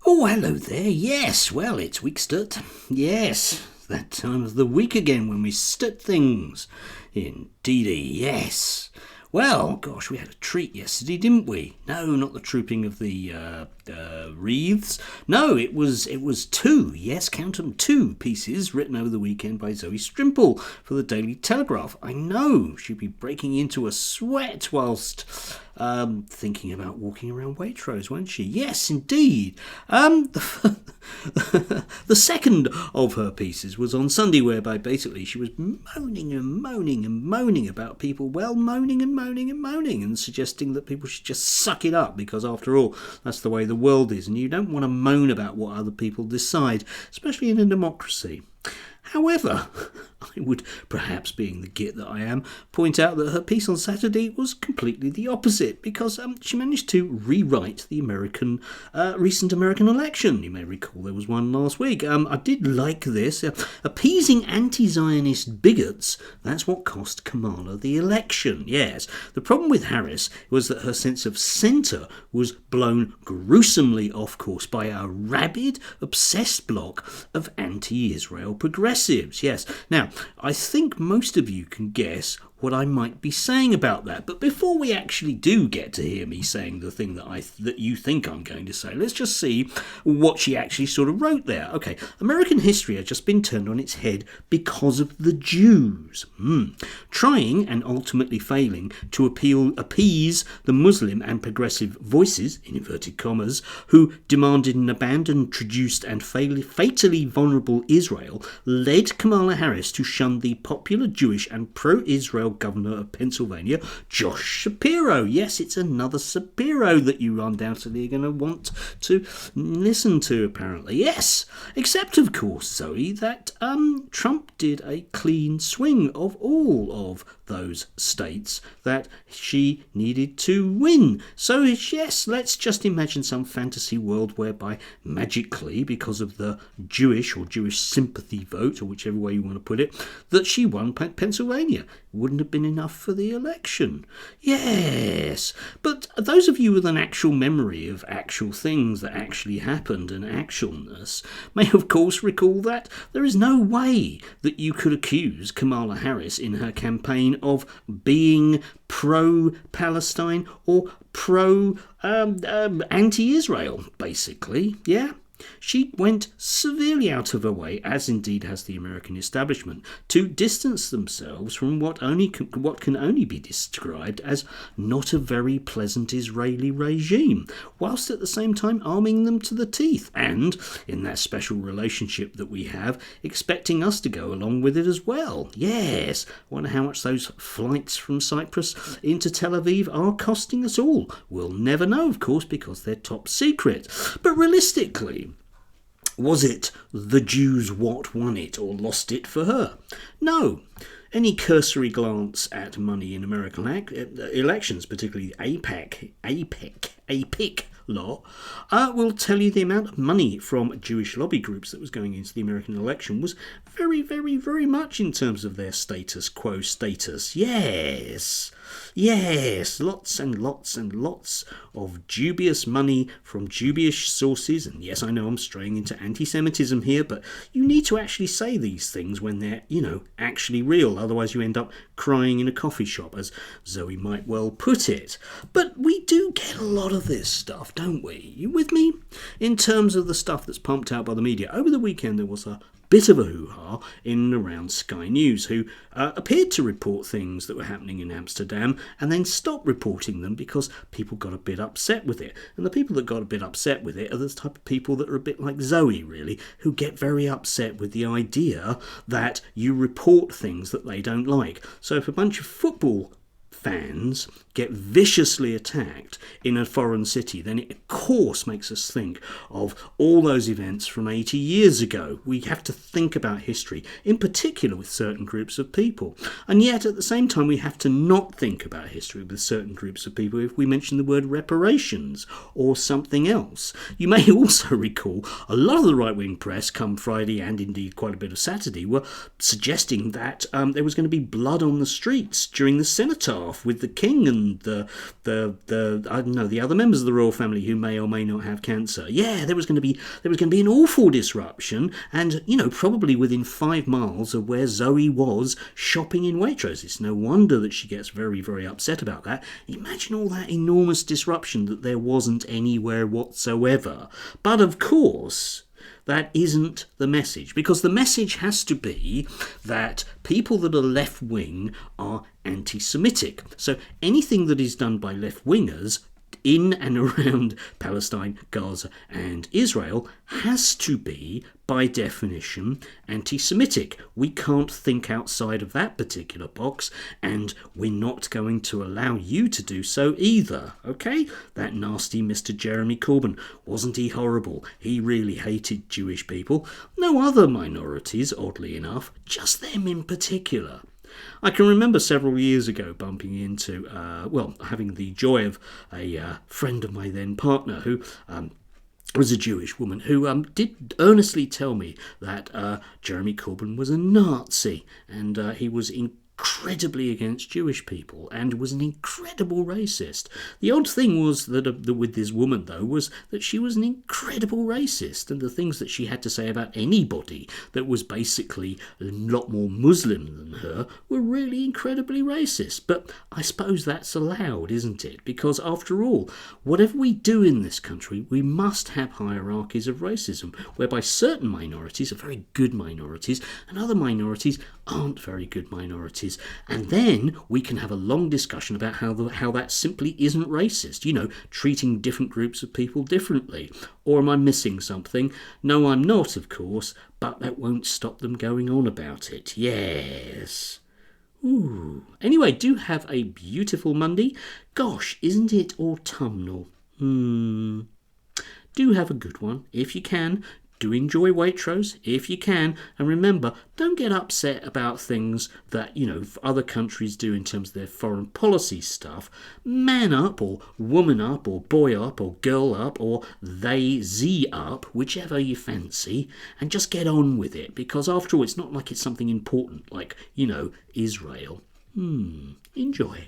Oh, hello there. Yes, well, it's Weekstart. Yes, that time of the week again when we start things. Indeedy, yes. Well, gosh, we had a treat yesterday, didn't we? No, not the trooping of the wreaths. No, it was two, yes, count them, two pieces written over the weekend by Zoe Strimpel for the Daily Telegraph. I know, she'd be breaking into a sweat whilst thinking about walking around Waitrose, won't she? Yes, indeed. The second of her pieces was on Sunday, whereby basically she was moaning and moaning and moaning about people, moaning and moaning and moaning, and suggesting that people should just suck it up because, after all, that's the way the world is, and you don't want to moan about what other people decide, especially in a democracy. However, I would, perhaps being the git that I am, point out that her piece on Saturday was completely the opposite, because she managed to rewrite the recent American election. You may recall there was one last week. I did like this. Appeasing anti-Zionist bigots, that's what cost Kamala the election. Yes, the problem with Harris was that her sense of centre was blown gruesomely off course by a rabid, obsessed block of anti-Israel progressives. Yes, now, I think most of you can guess what I might be saying about that. But before we actually do get to hear me saying the thing that you think I'm going to say, let's just see what she actually sort of wrote there. Okay, American history has just been turned on its head because of the Jews. Trying and ultimately failing to appease the Muslim and progressive voices, in inverted commas, who demanded an abandoned, traduced and fatally vulnerable Israel, led Kamala Harris to shun the popular Jewish and pro-Israel governor of Pennsylvania, Josh Shapiro. Yes, it's another Shapiro that you undoubtedly are going to want to listen to, apparently. Yes, except, of course, Zoe, that Trump did a clean swing of all of those states that she needed to win. So, yes, let's just imagine some fantasy world whereby magically, because of the Jewish or Jewish sympathy vote, or whichever way you want to put it, that she won Pennsylvania. Wouldn't have been enough for the election. Yes, but those of you with an actual memory of actual things that actually happened and actualness may of course recall that there is no way that you could accuse Kamala Harris in her campaign of being pro-Palestine or pro-anti-Israel, basically, yeah? She went severely out of her way, as indeed has the American establishment, to distance themselves from what can only be described as not a very pleasant Israeli regime, whilst at the same time arming them to the teeth, and, in that special relationship that we have, expecting us to go along with it as well. Yes, I wonder how much those flights from Cyprus into Tel Aviv are costing us all. We'll never know, of course, because they're top secret. But realistically, was it the Jews what won it or lost it for her? No. Any cursory glance at money in American elections, particularly APEC law, will tell you the amount of money from Jewish lobby groups that was going into the American election was very, very, very much in terms of their status quo status. Yes, lots and lots and lots of dubious money from dubious sources. And yes, I know I'm straying into anti-Semitism here, but you need to actually say these things when they're, actually real. Otherwise you end up crying in a coffee shop, as Zoe might well put it. But we do get a lot of this stuff, don't we? You with me? In terms of the stuff that's pumped out by the media. Over the weekend there was a bit of a hoo-ha in and around Sky News, who appeared to report things that were happening in Amsterdam and then stopped reporting them because people got a bit upset with it. And the people that got a bit upset with it are the type of people that are a bit like Zoe, really, who get very upset with the idea that you report things that they don't like. So if a bunch of football fans get viciously attacked in a foreign city, then it of course makes us think of all those events from 80 years ago. We have to think about history, in particular with certain groups of people. And yet at the same time we have to not think about history with certain groups of people if we mention the word reparations or something else. You may also recall a lot of the right-wing press come Friday and indeed quite a bit of Saturday were suggesting that there was going to be blood on the streets during the cenotaph off with the king and the I don't know, the other members of the royal family who may or may not have cancer. Yeah, there was going to be an awful disruption, and probably within 5 miles of where Zoe was shopping in Waitrose. It's no wonder that she gets very, very upset about that. Imagine all that enormous disruption that there wasn't anywhere whatsoever. But of course, that isn't the message, because the message has to be that people that are left-wing are anti-Semitic. So anything that is done by left-wingers in and around Palestine, Gaza and Israel has to be, by definition, anti-Semitic. We can't think outside of that particular box, and we're not going to allow you to do so either, okay? That nasty Mr. Jeremy Corbyn, wasn't he horrible? He really hated Jewish people. No other minorities, oddly enough, just them in particular. I can remember several years ago bumping into, having the joy of a friend of my then partner who was a Jewish woman who did earnestly tell me that Jeremy Corbyn was a Nazi, and he was incredibly against Jewish people and was an incredible racist. The odd thing was that with this woman, though, was that she was an incredible racist, and the things that she had to say about anybody that was basically a lot more Muslim than her were really incredibly racist. But I suppose that's allowed, isn't it? Because after all, whatever we do in this country, we must have hierarchies of racism, whereby certain minorities are very good minorities and other minorities aren't very good minorities. And then we can have a long discussion about how that simply isn't racist, treating different groups of people differently. Or am I missing something? No, I'm not, of course, but that won't stop them going on about it. Yes. Ooh. Anyway, do have a beautiful Monday. Gosh, isn't it autumnal? Do have a good one, if you can. Do enjoy Waitrose, if you can. And remember, don't get upset about things that, other countries do in terms of their foreign policy stuff. Man up, or woman up, or boy up, or girl up, or they up, whichever you fancy, and just get on with it. Because after all, it's not like it's something important, like, Israel. Enjoy.